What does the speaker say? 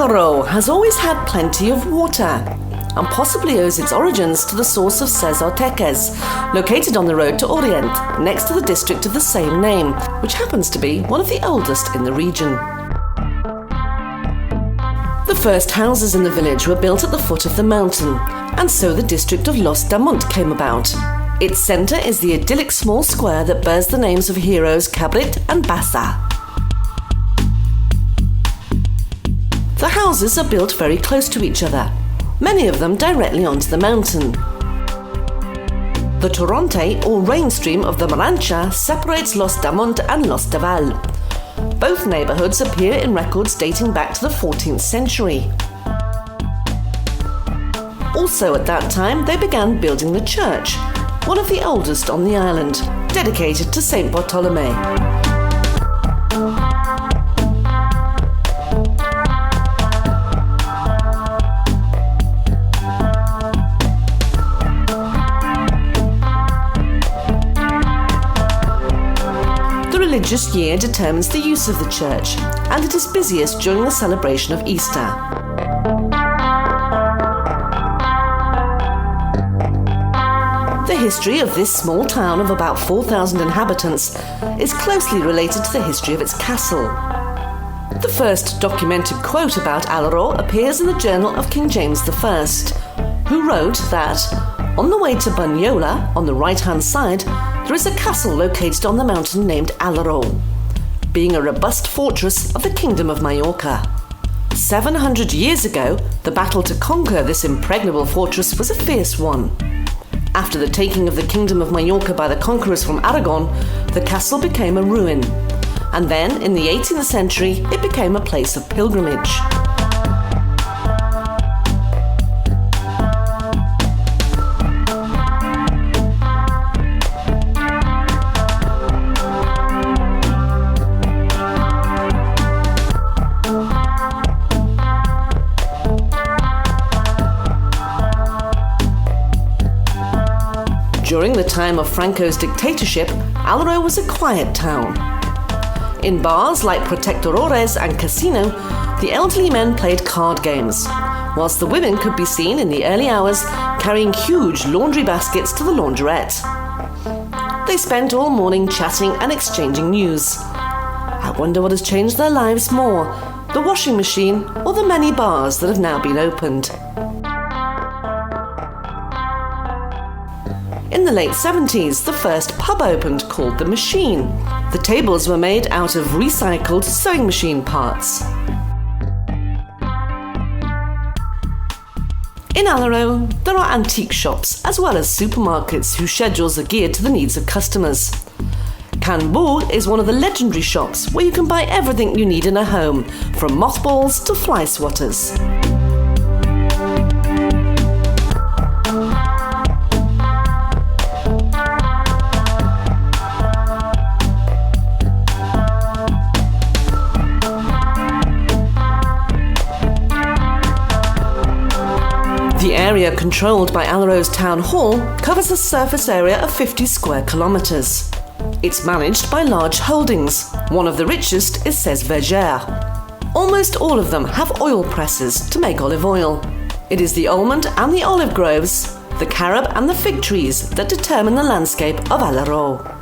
Alaro has always had plenty of water and possibly owes its origins to the source of Ses Artiques, located on the road to Orient, next to the district of the same name, which happens to be one of the oldest in the region. The first houses in the village were built at the foot of the mountain, and so the district of Los Damont came about. Its centre is the idyllic small square that bears the names of heroes Cabrit and Bassa. The houses are built very close to each other, many of them directly onto the mountain. The torrente, or rain stream of the Majorca, separates Los Damont and Los Daval. Both neighbourhoods appear in records dating back to the 14th century. Also at that time they began building the church, one of the oldest on the island, dedicated to Saint Bartholomew. The religious year determines the use of the church, and it is busiest during the celebration of Easter. The history of this small town of about 4,000 inhabitants is closely related to the history of its castle. The first documented quote about Alaró appears in the journal of King James I, who wrote that, on the way to Bunyola, on the right-hand side, there is a castle located on the mountain named Alaró, being a robust fortress of the Kingdom of Majorca. 700 years ago, the battle to conquer this impregnable fortress was a fierce one. After the taking of the Kingdom of Majorca by the conquerors from Aragon, the castle became a ruin, and then, in the 18th century, it became a place of pilgrimage. During the time of Franco's dictatorship, Alaró was a quiet town. In bars like Protectorores and Casino, the elderly men played card games, whilst the women could be seen in the early hours carrying huge laundry baskets to the laundrette. They spent all morning chatting and exchanging news. I wonder what has changed their lives more, the washing machine or the many bars that have now been opened. In the late 70s, the first pub opened called The Machine. The tables were made out of recycled sewing machine parts. In Alaró, there are antique shops as well as supermarkets whose schedules are geared to the needs of customers. Canbu is one of the legendary shops where you can buy everything you need in a home, from mothballs to fly swatters. The area controlled by Alaró's town hall covers a surface area of 50 square kilometres. It's managed by large holdings. One of the richest is Ses Artiques. Almost all of them have oil presses to make olive oil. It is the almond and the olive groves, the carob and the fig trees that determine the landscape of Alaró.